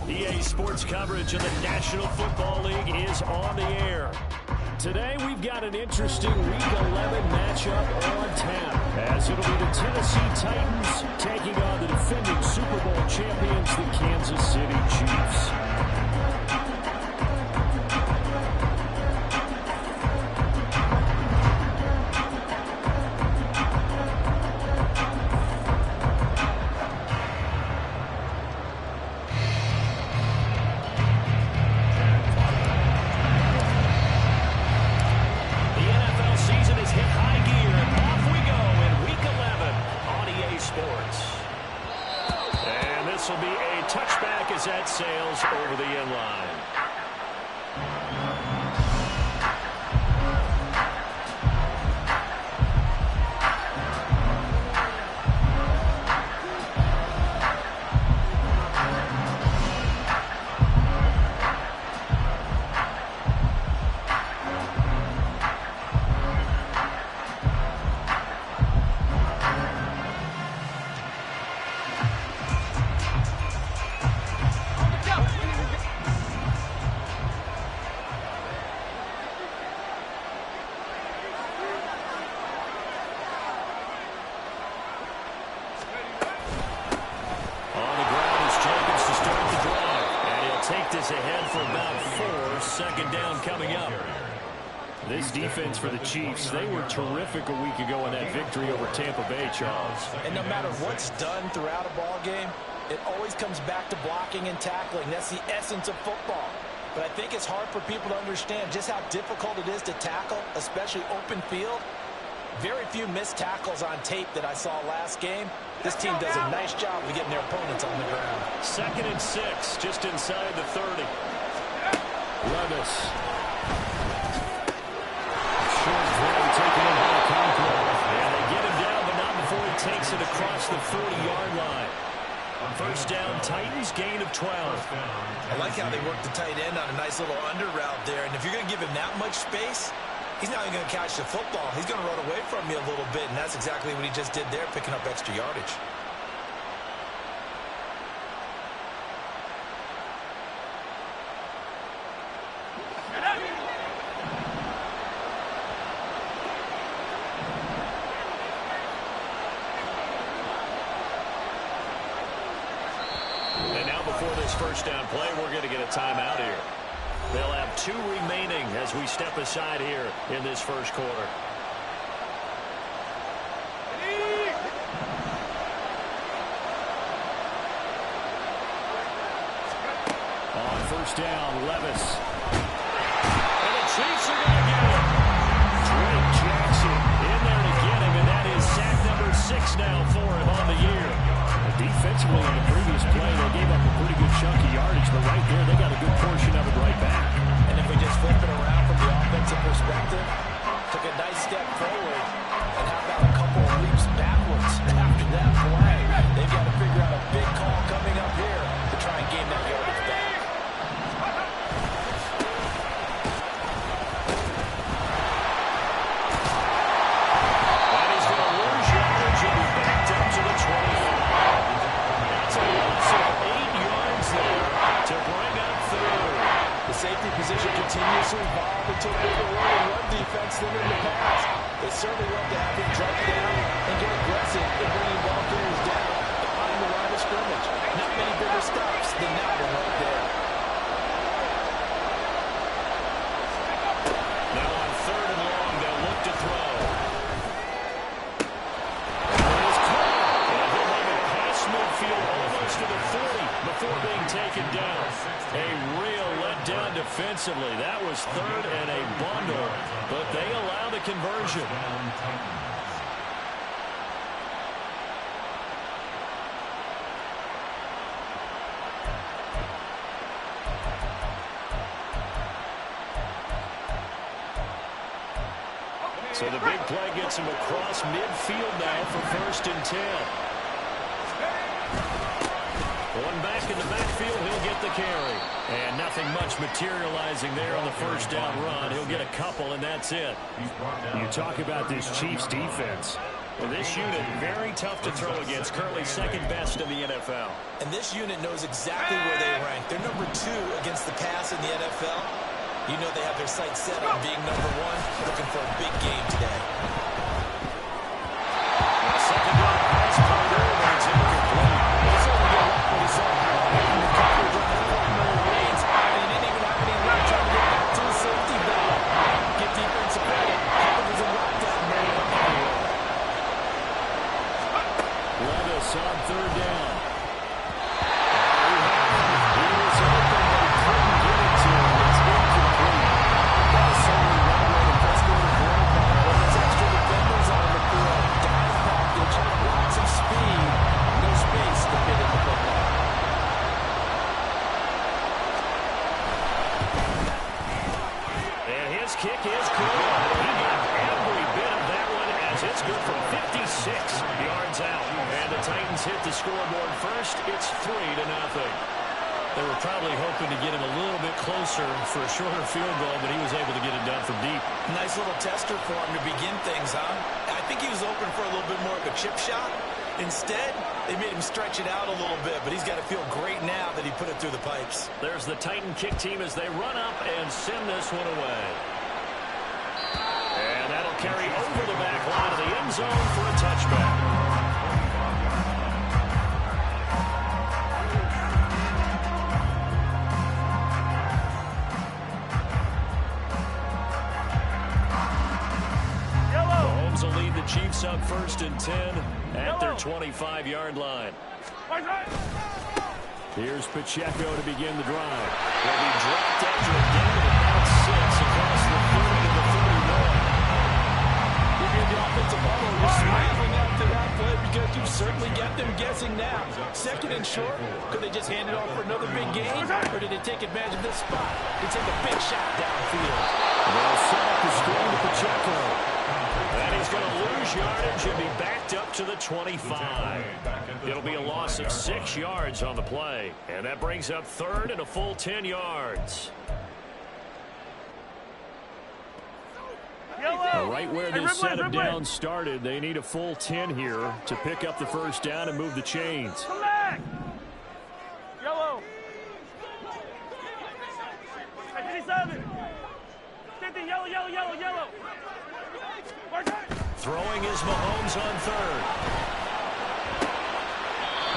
EA Sports coverage of the National Football League is on the air. Today, we've got an interesting Week 11 matchup on tap, as it'll be the Tennessee Titans taking on the defending Super Bowl champions, the Kansas City Chiefs. That sails over the end line. Ahead for about 4. Second down coming up. This defense for the Chiefs, they were terrific a week ago in that victory over Tampa Bay, Charles. And no matter what's done throughout a ball game, it always comes back to blocking and tackling. That's the essence of football. But I think it's hard for people to understand just how difficult it is to tackle, especially open field. Very few missed tackles on tape that I saw last game. This team does a nice job of getting their opponents on the ground. 2nd and 6, just inside the 30. Levis. Short throw taken in by Conklin. And they get him down, but not before he takes it across the 40-yard line. First down, Titans, gain of 12. I like how they work the tight end on a nice little under route there. And if you're going to give him that much space, he's not even going to catch the football. He's going to run away from you a little bit, and that's exactly what he just did there, picking up extra yardage. And now before this first down play, we're going to get a timeout here. They'll have 2 remaining as we step aside here in this first quarter. On first down, Levis. And the Chiefs are going to get it. Drake Jackson in there to get him, and that is sack number 6 now for him on the year. Defensively in the previous play, they gave up a pretty good chunk of yardage, but right there, they got a good portion of it right back. And if we just flip it around from the offensive perspective, took a nice step forward, and how about a couple of leaps backwards after that play? They've got to figure out a big call coming up here to try and gain that yardage back. Safety position continues to evolve into a bigger role in run defense than in the past. They certainly love to have him drop down and get aggressive in bringing ball carriers down behind the line of scrimmage. Not many bigger stops than that one right there. Now on 3rd and long, they'll look to throw. And he'll have it past midfield almost to the 40 before being taken down. A real letdown defensively. That was 3rd and a bundle, but they allow the conversion. So the big play gets him across midfield now for 1st and 10. One back in the backfield, he'll get the carry. And nothing much materializing there on the first down run. He'll get a couple, and that's it. You talk about this Chiefs defense. Well, this unit very tough to throw against, currently second best in the NFL. And this unit knows exactly where they rank. They're number 2 against the pass in the NFL. You know they have their sights set on being number 1, looking for a big game today. Second down pass called over. It's incomplete. He's only got up when he saw the coverage on the front, no lanes. He didn't even have any room trying to get back to the safety valve. Get defensive credit. Coverage was in lockdown. Levis on third down. He was open, but he couldn't get it to him. It's incomplete. That is certainly one way to best go to quarterback. When there's extra defenders on the field, dime package, lots of speed, no space to fit in the football. And his kick is good. He got every bit of that one as it's good from 56 yards out. And the Titans hit the scoreboard first. It's 3-0. They were probably hoping to get him a little bit closer for a shorter field goal, but he was able to get it done from deep. Nice little tester for him to begin things, huh? I think he was open for a little bit more of a chip shot. Instead, they made him stretch it out a little bit, but he's got to feel great now that he put it through the pipes. There's the Titan kick team as they run up and send this one away. And that'll carry over the back line of the end zone for a touchback. Mahomes will lead the Chiefs up 1st and 10 at their 25-yard line. Here's Pacheco to begin the drive. Will be dropped after a gain of about 6 across the 30 to the 31. If you're the offensive bubble, you're smiling after that play because you certainly got them guessing now. 2nd and short, could they just hand it off for another big gain, or did they take advantage of this spot to take a big shot downfield? They'll set up the screen to Pacheco. And he's going to lose yardage and be backed up to the 25. It'll be a loss of 6 yards on the play. And that brings up 3rd and a full 10 yards. Right where this setup down started, they need a full 10 here to pick up the first down and move the chains. Come back! Yellow! 57! 50, yellow! Throwing is Mahomes on 3rd.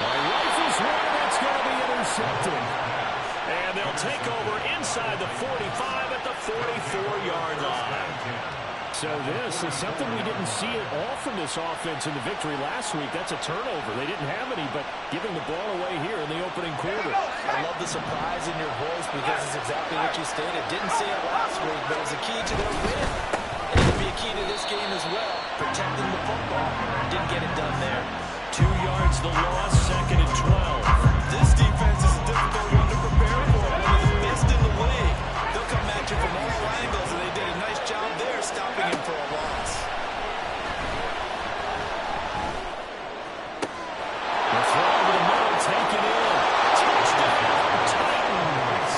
Rifles one, that's going to be intercepted. And they'll take over inside the 45 at the 44-yard line. So this is something we didn't see at all from this offense in the victory last week. That's a turnover. They didn't have any, but giving the ball away here in the opening quarter. I love the surprise in your voice because it's exactly what you stated. Didn't say it last week, but it's a key to their win. And it'll be a key to this game as well, protecting the football. Didn't get it done there. 2 yards the loss, 2nd and 12. This defense is a difficult one to prepare for. One of the best in the league. They'll come at you from all angles, and they did a nice job there stopping him for a loss. The throw over the middle, taken in. Touchdown, Titans.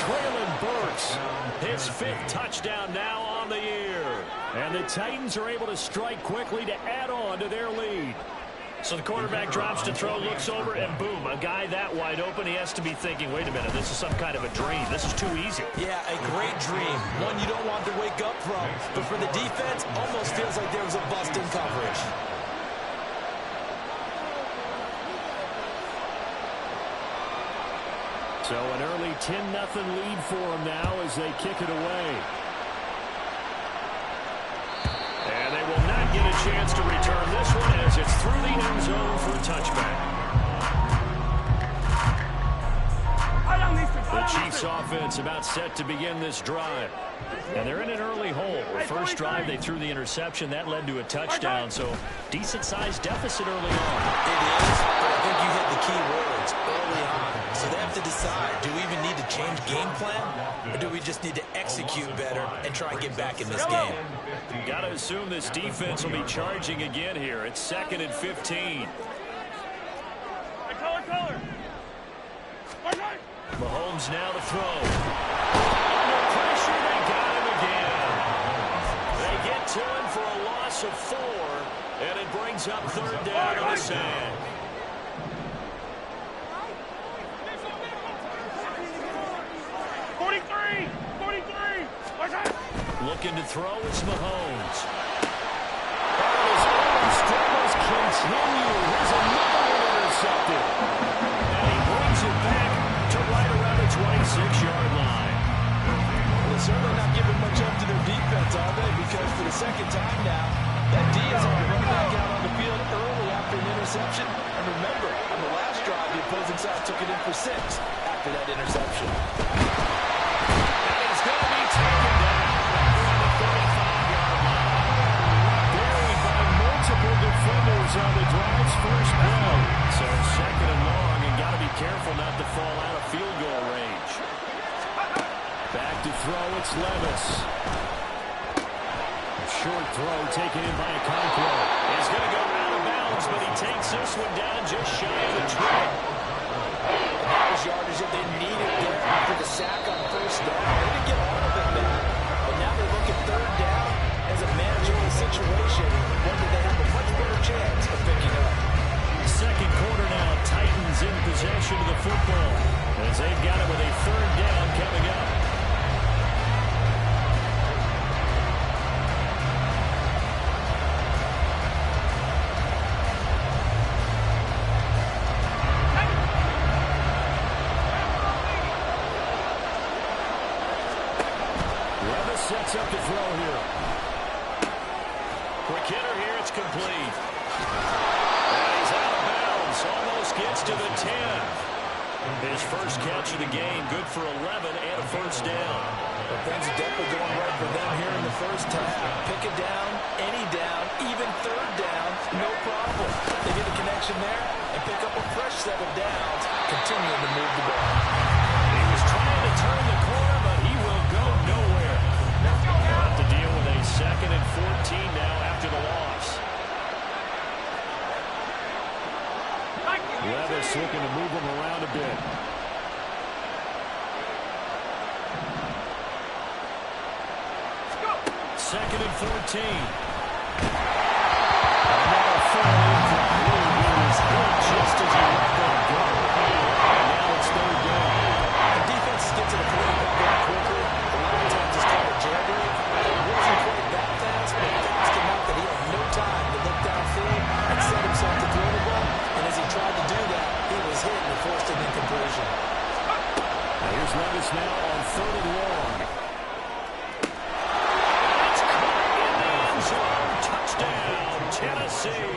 Traylon Burks, his 5th touchdown now on the year. And the Titans are able to strike quickly to add on to their lead. So the quarterback drops to throw, looks over, and boom, a guy that wide open, he has to be thinking, wait a minute, this is some kind of a dream. This is too easy. Yeah, a great dream. One you don't want to wake up from. But for the defense, almost feels like there was a bust in coverage. So an early 10-0 lead for them now as they kick it away. And they will not get a chance to return this one as it's through the end zone for a touchback. The Chiefs offense about set to begin this drive. And they're in an early hole. The first drive, they threw the interception. That led to a touchdown. So decent-sized deficit early on. It is, but I think you hit the key words early on. So they have to decide, do we even need to change game plan? Or do we just need to execute better and try and get back in this game? Got to assume this defense will be charging again here. It's 2nd and 15. Mahomes now to throw. Under pressure, they got him again. They get to him for a loss of 4. And it brings up third down on the sand. Looking to throw is Mahomes. And his early struggles continue. Here's another one intercepted. And he brings it back to right around the 26-yard line. Well, they're certainly not giving much up to their defense, are they? Because for the second time now, that D is on the run back out on the field early after an interception. And remember, on the last drive, the opposing side took it in for 6 after that interception. And he's going to be taken down around the 35-yard line. Buried by multiple defenders on the drive's first play. So second and long, and got to be careful not to fall out of field goal range. Back to throw, it's Levis. Short throw taken in by Okonkwo. He's going to go out of bounds, but he takes this one down just shy of the 20. That was yardage that they needed there after the sack on first down. They didn't get all of it back, but now they're looking third down as a manageable situation, one that they have a much better chance of picking up. Second quarter now, Titans in possession of the football as they've got it with a third down coming up. Sets up to throw here. Quick hitter here, it's complete. And he's out of bounds, almost gets to the 10. His first catch of the game, good for 11 and a first down. But things are definitely going right for them here in the first half. Pick it down, any down, even third down, no problem. They get a connection there and pick up a fresh set of downs, continuing to move the ball. He was trying to turn the corner, but he will go nowhere. Have to deal with a second and 14 now after the loss. Levis looking to move him around a bit. Second and 14. And now a full incomplete. He was hit just as he let them go. And now it's third down. The defense gets to the quarterback very quickly. A lot of times it's called a jailbreak. It wasn't quite that fast, but fast enough that he had no time to look downfield and set himself to throw the ball. And as he tried to do that, he was hit and forced an incompletion. Now here's Levis now on third and long. It's caught in the end zone. Touchdown, Tennessee.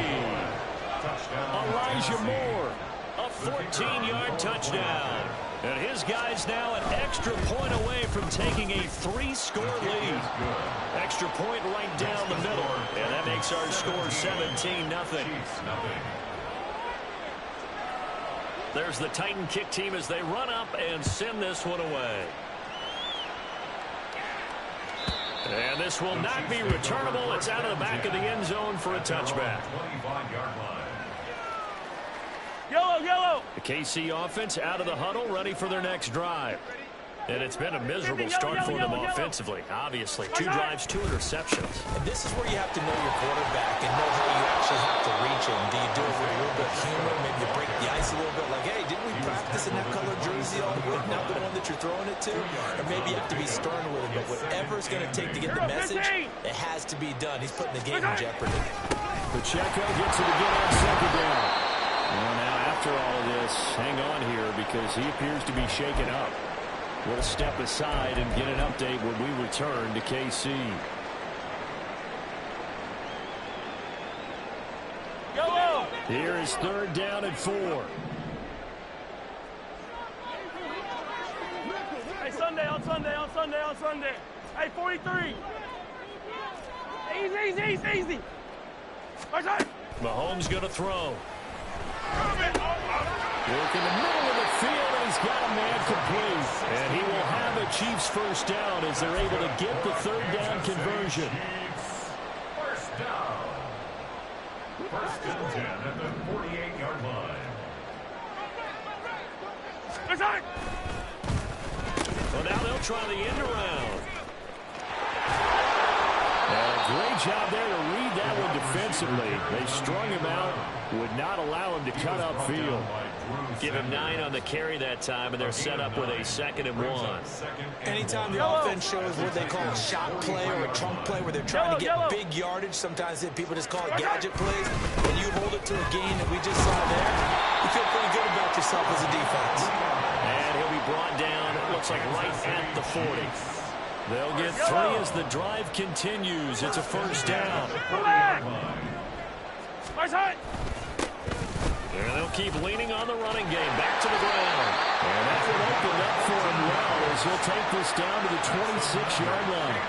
Elijah Moore, a 14-yard touchdown. And his guys now an extra point away from taking a 3-score lead. Extra point right down the middle. And that makes our score 17-0. There's the Titan kick team as they run up and send this one away. And this will not be returnable. It's out of the back of the end zone for a touchback. Yellow, yellow. The KC offense out of the huddle, ready for their next drive. And it's been a miserable start for them offensively. Obviously, 2 drives, 2 interceptions. And this is where you have to know your quarterback and know how you actually have to reach him. Do you do it with a little bit of humor? Maybe you break the ice a little bit like, hey, didn't we practice in that color jersey all week? Not the one that you're throwing it to? Or maybe you have to be stern with him. But whatever it's going to take to get the message, it has to be done. He's putting the game in jeopardy. Pacheco gets it again on second down. Well, now after all of this, hang on here because he appears to be shaken up. We'll step aside and get an update when we return to KC. Yellow. Here is third down and 4. Hey, Sunday, on Sunday, on Sunday, on Sunday. Hey, 43. Easy, easy, easy, easy. Mahomes going to throw. Work in the middle of the field, and he's got a man complete. And he will have a Chiefs first down as they're able to get the third down conversion. First down. First and 10 at the 48-yard line. Well, now they'll try the end around. And Great job there to read that one defensively. They strung him out, would not allow him to cut upfield. Give him 9 on the carry that time, and they're set up with a 2nd and 1. Anytime the offense shows what they call a shot play or a trunk play where they're trying to get big yardage, sometimes people just call it gadget plays, and you hold it to a gain that we just saw there, you feel pretty good about yourself as a defense. And he'll be brought down, it looks like right at the 40. They'll get 3 as the drive continues. It's a first down. And they'll keep leaning on the running game. Back to the ground. And that one opened up for him well as he'll take this down to the 26-yard line.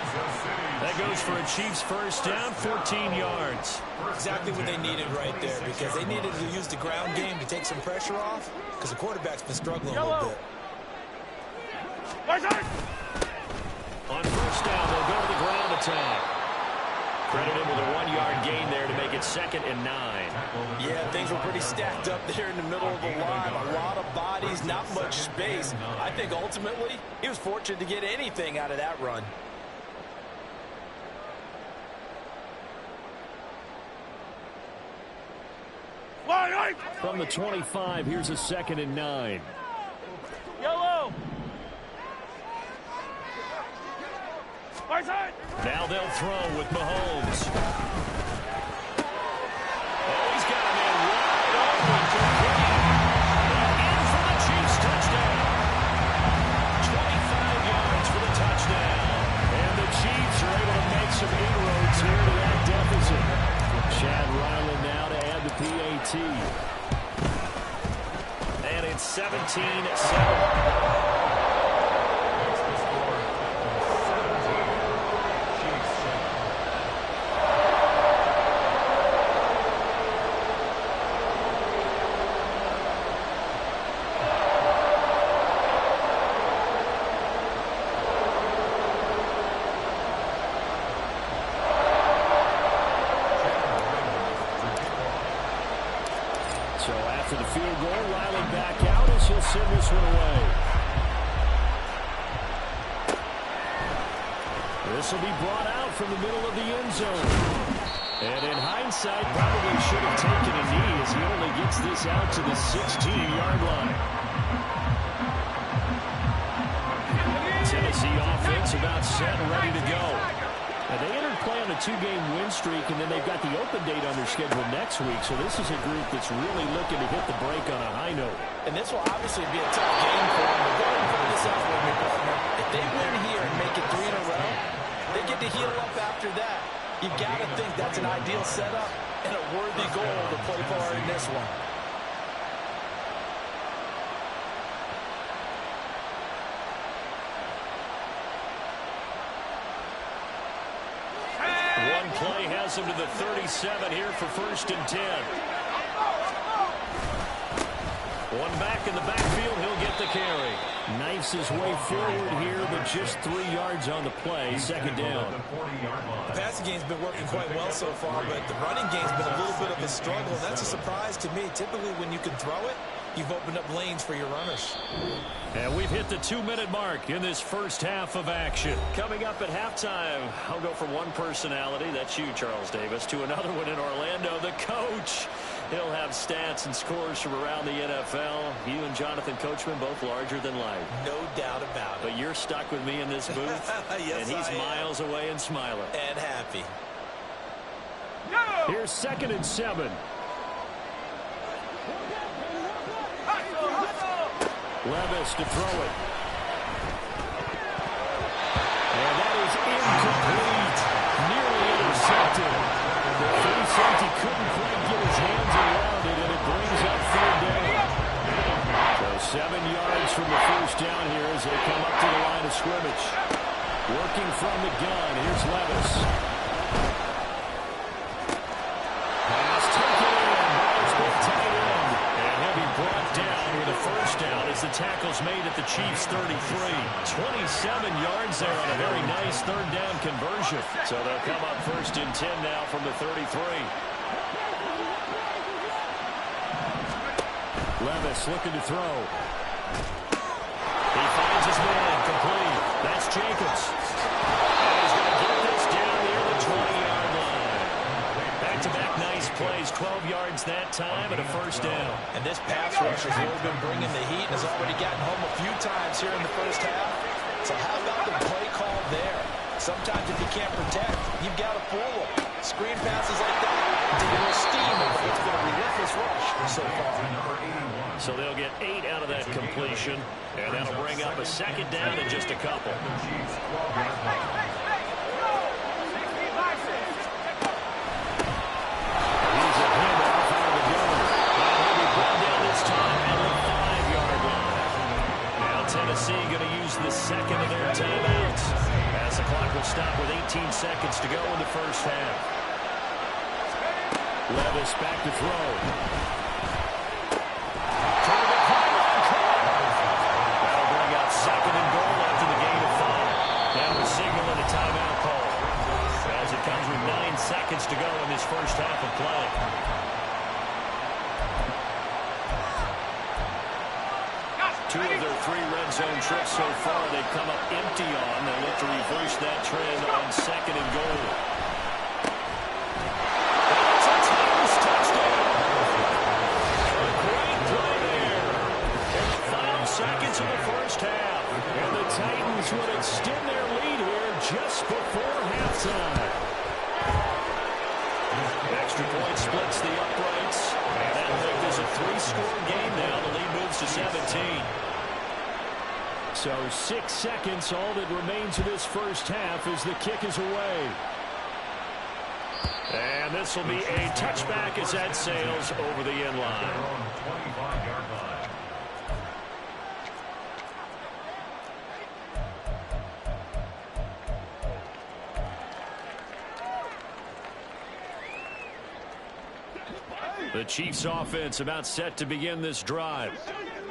That goes for a Chiefs first down, 14 yards. Exactly what they needed right there, because they needed to use the ground game to take some pressure off, because the quarterback's been struggling a little bit. On first down, they'll go to the ground attack. Credited with a 1-yard gain there to make it 2nd and 9. Yeah, things were pretty stacked up there in the middle of the line. A lot of bodies, not much space. I think ultimately he was fortunate to get anything out of that run. From the 25, here's a 2nd and 9. Yellow. Now they'll throw with Mahomes. Oh, he's got him in wide open. In for the Chiefs touchdown. 25 yards for the touchdown. And the Chiefs are able to make some inroads here to that deficit. Chad Ryland now to add the PAT. And it's 17-7. So after the field goal, Riley back out as he'll send this one away. This will be brought out from the middle of the end zone. And in hindsight, probably should have taken a knee as he only gets this out to the 16-yard line. Tennessee offense about set and ready to go. Now, they entered play on a 2-game win streak, and then they've got the open date on their schedule next week. So this is a group that's really looking to hit the break on a high note. And this will obviously be a tough game for them. But go ahead and put this out for me, partner. If they win here and make it 3 in a row, they get to heal up after that. You got to think that's an ideal setup and a worthy goal to play for in this one. One play has him to the 37 here for 1st and 10. One back in the backfield, he'll get the carry. Knifes his way forward here, but just 3 yards on the play. 2nd down. The passing game's been working quite well so far, but the running game's been a little bit of a struggle. That's a surprise to me. Typically, when you can throw it, you've opened up lanes for your runners. And we've hit the 2-minute mark in this first half of action. Coming up at halftime, I'll go from one personality, that's you, Charles Davis, to another one in Orlando, the coach. He'll have stats and scores from around the NFL. You and Jonathan Coachman, both larger than life. No doubt about it. But you're stuck with me in this booth, yes, and he's miles away and smiling. And happy. Here's 2nd and 7. Levis to throw it. And that is incomplete. Nearly intercepted. The free safety couldn't quite get his hands around it, and it brings up 3rd down. So 7 yards from the first down here as they come up to the line of scrimmage. Working from the gun, here's Levis. Pass taken in by his big tight end. And he'll be brought down with a first down as the tackle's made at the Chiefs' 33. 27 yards there on a very nice 3rd down conversion. So they'll come up 1st and 10 now from the 33. Levis looking to throw. He finds his man complete. That's Jacobs. And he's going to get this down near the 20-yard plays 12 yards that time and a first down. And this pass rush has really been bringing the heat and has already gotten home a few times here in the first half. So how about the play call there? Sometimes if you can't protect, you've got to fool them. Screen passes like that, take a little steam, and it's been a relentless rush so far. So they'll get 8 out of that completion, and that'll bring up a second down in just a couple. Tennessee going to use the second of their timeouts as the clock will stop with 18 seconds to go in the first half. Levis back to throw. That'll bring out second and goal after the gain of 5. Now we're signaling a timeout call as it comes with 9 seconds to go in this first half of play. Two of their 3 red zone trips so far, they've come up empty on. They'll look to reverse that trend on second and goal. That's a Titans touchdown. A great play there. In the final seconds of the first half. And the Titans will extend their lead here just before halftime. Extra point splits the uprights. And that'll make this a 3-score game now. The lead moves to 17. So 6 seconds, all that remains of this first half as the kick is away. And this will be a touchback as that sails over the end line. The Chiefs offense about set to begin this drive.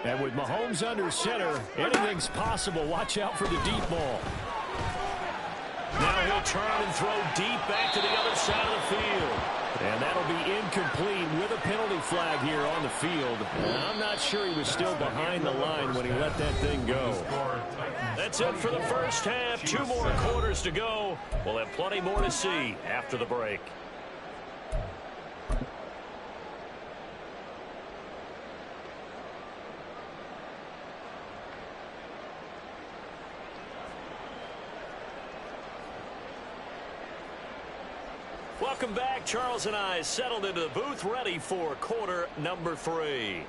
And with Mahomes under center, anything's possible. Watch out for the deep ball. Now he'll turn and throw deep back to the other side of the field. And that'll be incomplete with a penalty flag here on the field. And I'm not sure he was still behind the line when he let that thing go. That's it for the first half. 2 more quarters to go. We'll have plenty more to see after the break. Welcome back. Charles and I settled into the booth, ready for quarter number 3.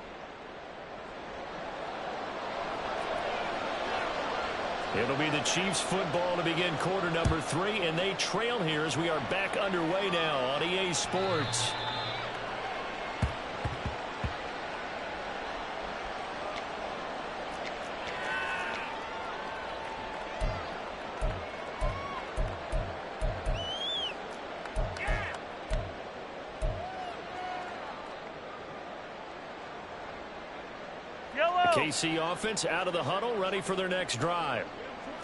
It'll be the Chiefs football to begin quarter number 3, and they trail here as we are back underway now on EA Sports. KC offense out of the huddle, ready for their next drive.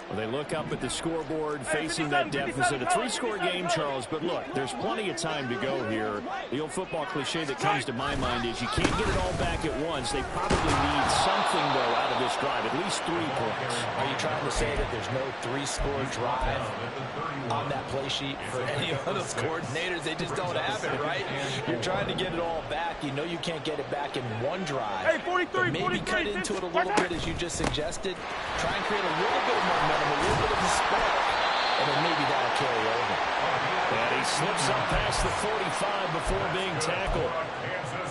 Well, they look up at the scoreboard facing that deficit. A 3-score game, Charles, but look, there's plenty of time to go here. The old football cliche that comes to my mind is you can't get it all back at once. They probably need something, though, out of this drive, at least 3 points. Are you trying to say that there's no 3-score drive on that play sheet for any of those coordinators? They just don't have it, right? You're trying to get it all back. You know you can't get it back in one drive. Hey, 43, maybe cut into it a little bit, as you just suggested. Try and create a little bit of momentum, a little bit of a spark, and then maybe that'll carry over. And he slips up past the 45 before being tackled.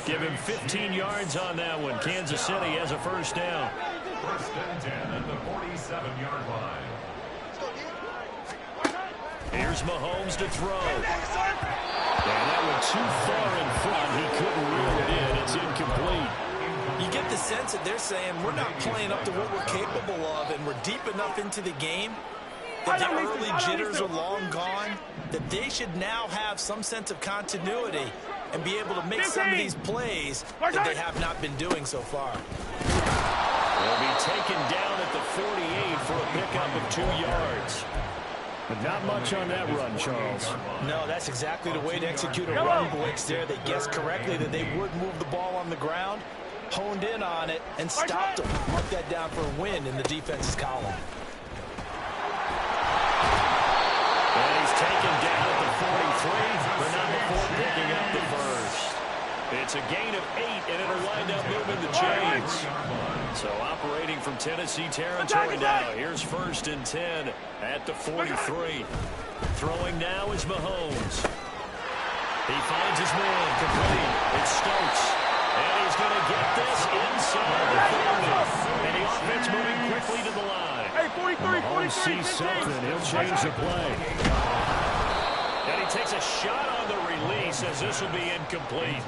Give him 15 yards on that one. Kansas City has a first down. First and 10 at the 47-yard line. Here's Mahomes to throw. And that one too far in front. He couldn't reel it in. It's incomplete. You get the sense that they're saying we're not playing up to what we're capable of, and we're deep enough into the game that the early jitters are long gone, that they should now have some sense of continuity and be able to make some of these plays that they have not been doing so far. Will be taken down at the 48 for a pickup of 2 yards. But not much on that run, Charles. No, that's exactly the way to execute a run blitz there. They guessed correctly that they would move the ball on the ground, honed in on it, and stopped them. Mark that down for a win in the defense's column. And he's taken down at the 43, but not before picking up the first. It's a gain of 8, and it'll wind up moving the chains. So operating from Tennessee territory now. Here's 1st and 10 at the 43. Throwing now is Mahomes. He finds his man, complete. It's Stokes. And he's going to get this inside the 30. And the offense moving quickly to the line. Hey, 43, Mahomes 43, sees 15. something. He'll change the play. And he takes a shot on the release as this will be incomplete.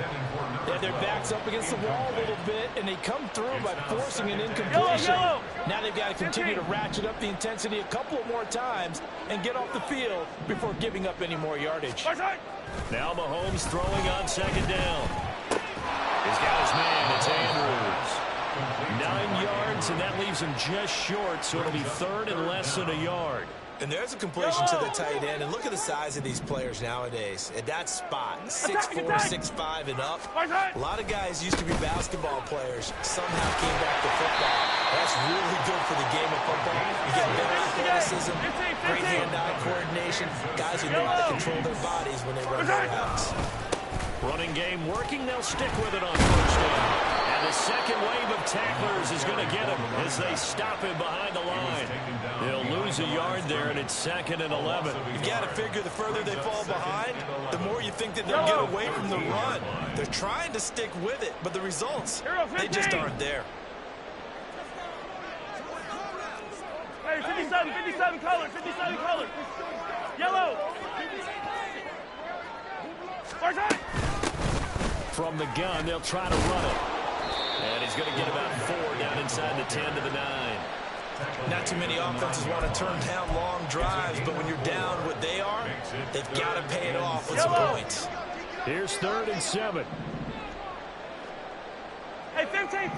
Yeah, their back's up against the wall a little bit, and they come through by forcing an incompletion. Yellow. Now they've got to continue to ratchet up the intensity a couple of more times and get off the field before giving up any more yardage. Now Mahomes throwing on 2nd down. He's got his man. It's Andrews. 9 yards, and that leaves him just short, so it'll be 3rd and less than a yard. And there's a completion to the tight end. And look at the size of these players nowadays. At that spot, 6'4", 6'5", and up. A lot of guys used to be basketball players. Somehow came back to football. That's really good for the game of football. You get better athleticism, great hand-eye coordination. Guys who know how to control their bodies when they run their routes. Running game working. They'll stick with it on 1st down. And the second wave of tacklers is going to get him as they stop him behind the line. They'll lose a yard there, and it's 2nd and 11. You've got to figure the further they fall behind, the more you think that they'll get away from the run. They're trying to stick with it, but the results, they just aren't there. Hey, 57 colors, 57 colors. Yellow. From the gun, they'll try to run it. And he's going to get about 4 down inside the 10 to the 9. Not too many offenses want to turn down long drives, but when you're down what they are, they've got to pay it off with some points. Here's 3rd and 7. Hey, 15.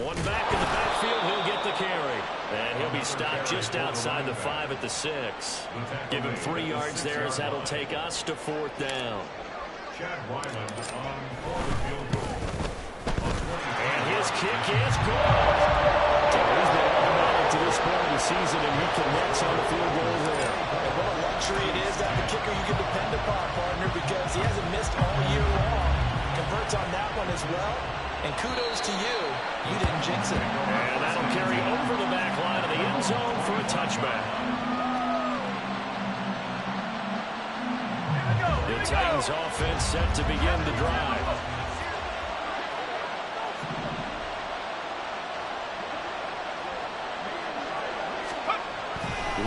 One back in the backfield, he'll get the carry. And he'll be stopped just outside the 5 at the 6. Give him 3 yards there as that'll take us to 4th down. And his kick is good. So he's been automatic to this point of the season, and he connects on the field goal there. And what a luxury it is to have a kicker you can depend upon, partner, because he hasn't missed all year long. Converts on that one as well. And kudos to you. You didn't jinx it. And that'll carry over the back line of the end zone for a touchback. The Titans offense set to begin the drive.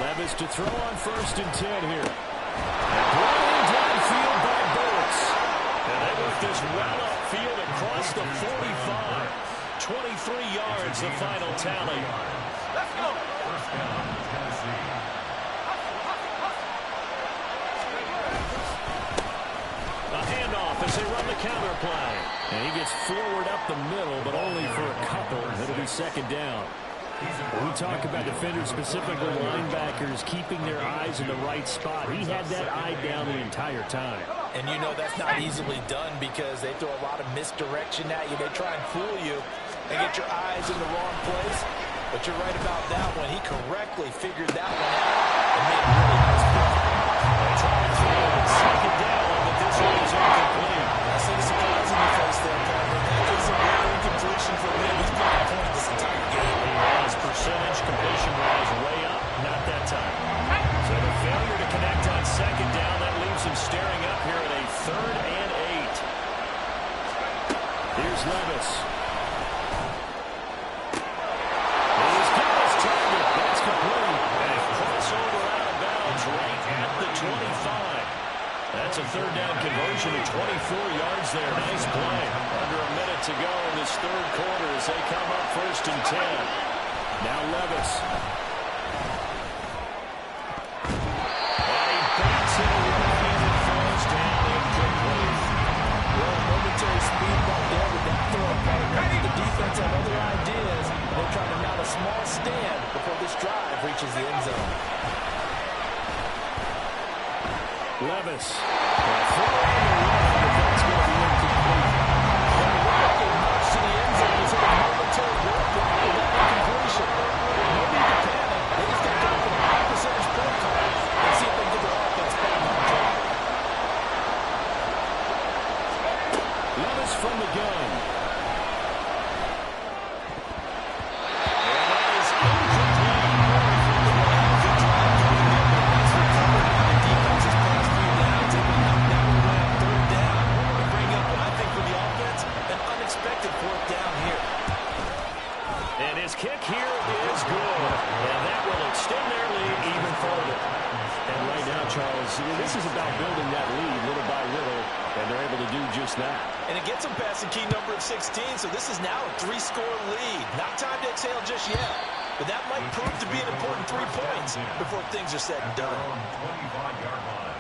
Levis to throw on 1st and 10 here. Rolling downfield by Burks. And they move this well upfield across the 45. 23 yards, the final tally. Let's go. First down, Tennessee. A handoff as they run the counter play. And he gets forward up the middle, but only for a couple. It'll be 2nd down. When we talk about defenders, specifically linebackers, keeping their eyes in the right spot, he had that eye down the entire time. And you know that's not easily done because they throw a lot of misdirection at you. They try and fool you and get your eyes in the wrong place. But you're right about that one. He correctly figured that one out and made a really nice play. They try to throw it 2nd down, but this one is incomplete. I see the surprise in your face there, partner. That is a rare incompletion for him. He's been on point this entire game. He has percentage, completion-wise, way up. Not that time. So the failure to connect on 2nd down, that leaves him staring up here at a 3rd and 8. Here's Levis. He's got his target. That's complete. And a crossover out of bounds right at the 25. That's a 3rd down conversion of 24 yards there. Nice play. Under a minute to go in this 3rd quarter as they come up 1st and 10. Now Levis. And he bats it away and it falls down incomplete. Well, momentary speed bump there with that throw, partner. The defense had other ideas. They're trying to mount a small stand before this drive reaches the end zone. Levis. A throw on the run, but that's going to be incomplete. And walking much to the end zone is a momentary roadblock with that incompletion. No need to panic. They just got to go for the high percentage play call and see if they can get their offense back on track. this is about building that lead little by little, and they're able to do just that. And it gets them past the key number of 16, so this is now a 3-score lead. Not time to exhale just yet, but that might prove to be an important 3 points before things are said and done. 25-yard line.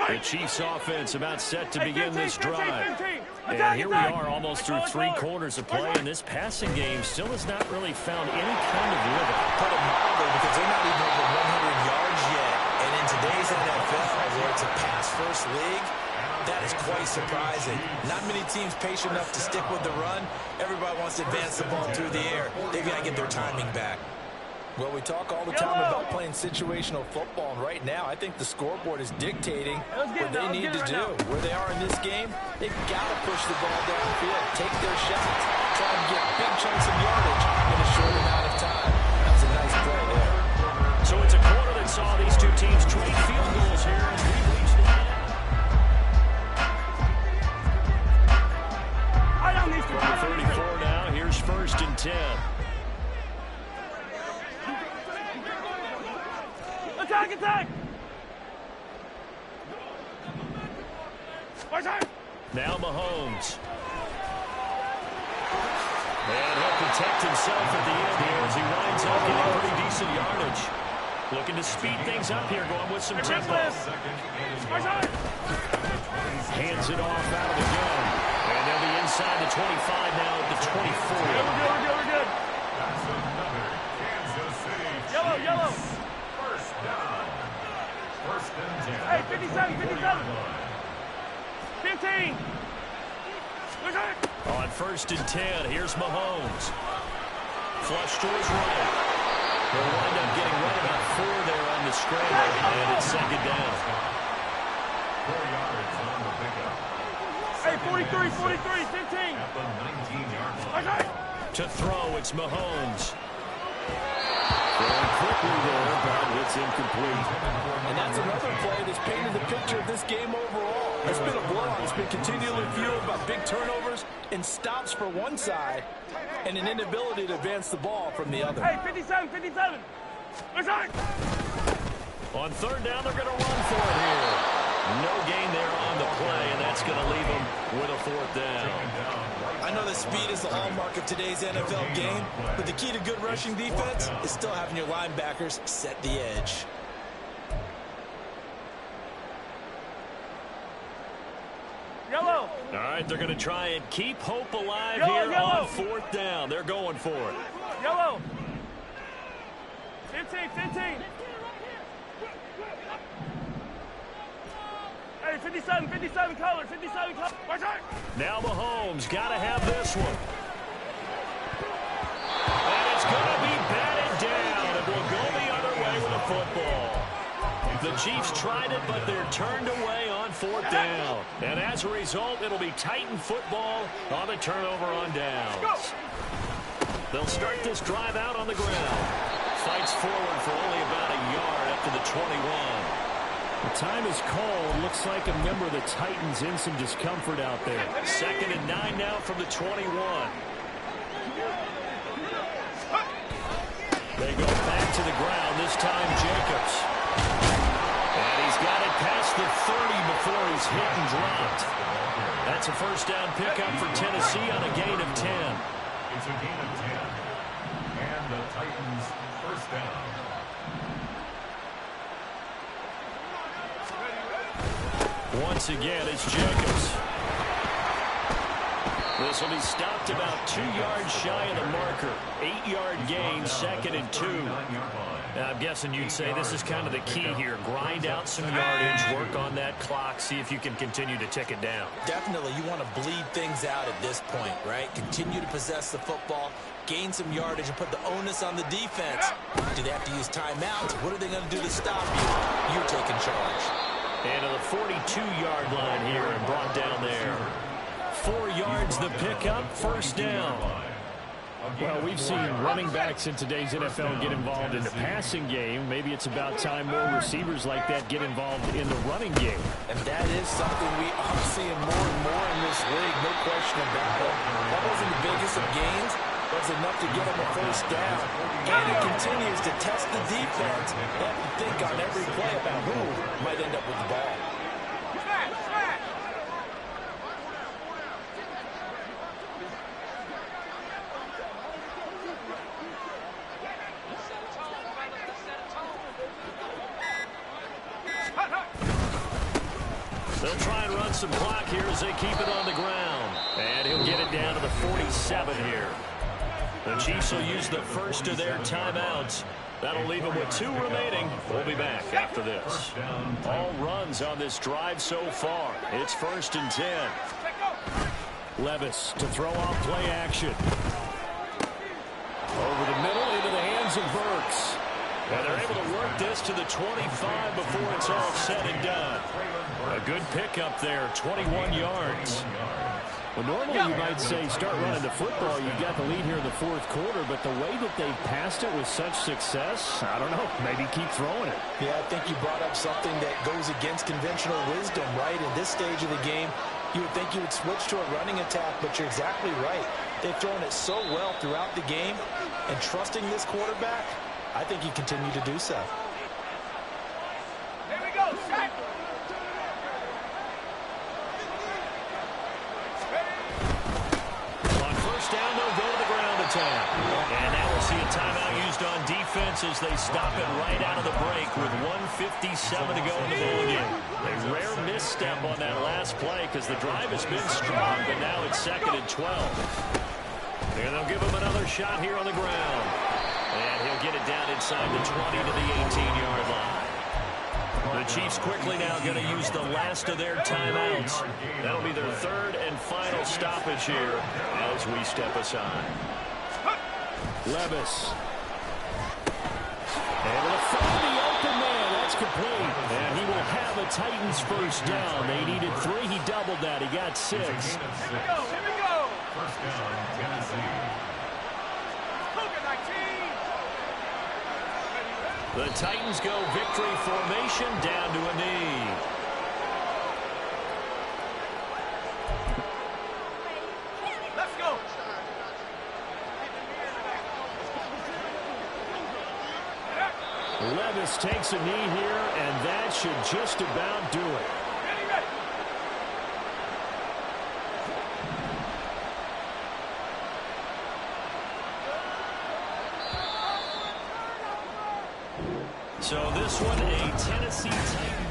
The Chiefs offense about set to begin this drive. And here we are almost through 3 quarters of play, and this passing game still has not really found any kind of rhythm. Put it mildly, because they're not even over 100 yards yet. And in today's NFL, where it's a pass-first league, that is quite surprising. Not many teams patient enough to stick with the run. Everybody wants to advance the ball through the air. They've got to get their timing back. Well, we talk all the time about playing situational football, and right now I think the scoreboard is dictating what they need to do. Where they are in this game, they've got to push the ball downfield, take their shots, try and get big chunks of yardage in a short amount of time. That was a nice play there. So it's a quarter that saw these two teams trade field goals here as we reach the end. I don't need to. 34 now. Here's 1st and 10. Attack! Now Mahomes. And he'll protect himself at the end here as he winds up getting pretty decent yardage. Looking to speed things up here, going with some tempo. Hands it off out of the gun. And they'll be inside the 25 now at the 24. We're good. That's another Kansas City. Yellow. First down. 1st and 10. Hey, 57. 15. On 1st and 10, here's Mahomes. Flush to his right. He'll wind up getting right about 4 there on the scramble, and it's 2nd down. 4 yards on the pickup. Hey, 43, 15. At the 19-yard line. To throw, it's Mahomes. Going quickly there, but it's incomplete. And that's another play that's painted the picture of this game overall. It's been a blowout. It's been continually fueled by big turnovers and stops for one side and an inability to advance the ball from the other. Hey, 57. On 3rd down, they're going to run for it here. No gain there on the play, and that's going to leave them with a 4th down. I know that speed is the hallmark of today's NFL game, but the key to good rushing defense is still having your linebackers set the edge. Yellow. All right, they're going to try and keep hope alive Yellow, here on 4th down. They're going for it. Yellow. 15. Hey, 57 color. Now Mahomes got to have this one. And it's going to be batted down. It will go the other way with a football. The Chiefs tried it, but they're turned away on 4th down. And as a result, it'll be Titan football on the turnover on downs. They'll start this drive out on the ground. Fights forward for only about a yard up to the 21. The time is called. Looks like a member of the Titans in some discomfort out there. 2nd and 9 now from the 21. They go back to the ground, this time Jacobs. And he's got it past the 30 before he's hit and dropped. That's a 1st down pickup for Tennessee on a gain of 10. It's a gain of 10. And the Titans 1st down. Once again, it's Jacobs. This will be stopped about 2 yards shy of the marker. 8-yard gain, 2nd and 2. Now, I'm guessing you'd say this is kind of the key here. Grind out some yardage, work on that clock, see if you can continue to tick it down. Definitely, you want to bleed things out at this point, right? Continue to possess the football, gain some yardage, and put the onus on the defense. Do they have to use timeouts? What are they going to do to stop you? You're taking charge. And to the 42-yard line here and brought down there. 4 yards the pickup, 1st down. Well, we've seen running backs in today's NFL get involved in the passing game. Maybe it's about time more receivers like that get involved in the running game. And that is something we are seeing more and more in this league, no question about it. That wasn't the biggest of gains, was enough to get him a first down. And it continues to test the defense. They have to think on every play about who might end up with the ball. They'll try and run some clock here as they keep it on the ground. And he'll get it down to the 47 here. The Chiefs will use the first of their timeouts. That'll leave them with 2 remaining. We'll be back after this. All runs on this drive so far. It's 1st and 10. Levis to throw off play action. Over the middle into the hands of Burks. And they're able to work this to the 25 before it's all said and done. A good pickup there, 21 yards. Well, normally you might say start running the football. You got the lead here in the 4th quarter, but the way that they passed it with such success, I don't know, maybe keep throwing it. Yeah, I think you brought up something that goes against conventional wisdom, right? In this stage of the game, you would think you would switch to a running attack, but you're exactly right. They've thrown it so well throughout the game, and trusting this quarterback, I think you continue to do so. Here we go, set. On first down, they'll go to the ground attack. And now we'll see a timeout used on defense as they stop it right out of the break with 1:57 to go in the ball game. A rare misstep on that last play because the drive has been strong, but now it's 2nd and 12. And they'll give him another shot here on the ground. And he'll get it down inside the 20 to the 18-yard line. The Chiefs quickly now going to use the last of their timeouts. That'll be their 3rd and final stoppage here as we step aside. Levis. Able to find the open man. That's complete. And he will have a Titans first down. They needed 3. He doubled that. He got 6. Here we go. First down, Tennessee. The Titans go victory formation down to a knee. Let's go. Levis takes a knee here, and that should just about do it. Ready. So this one, a Tennessee Titan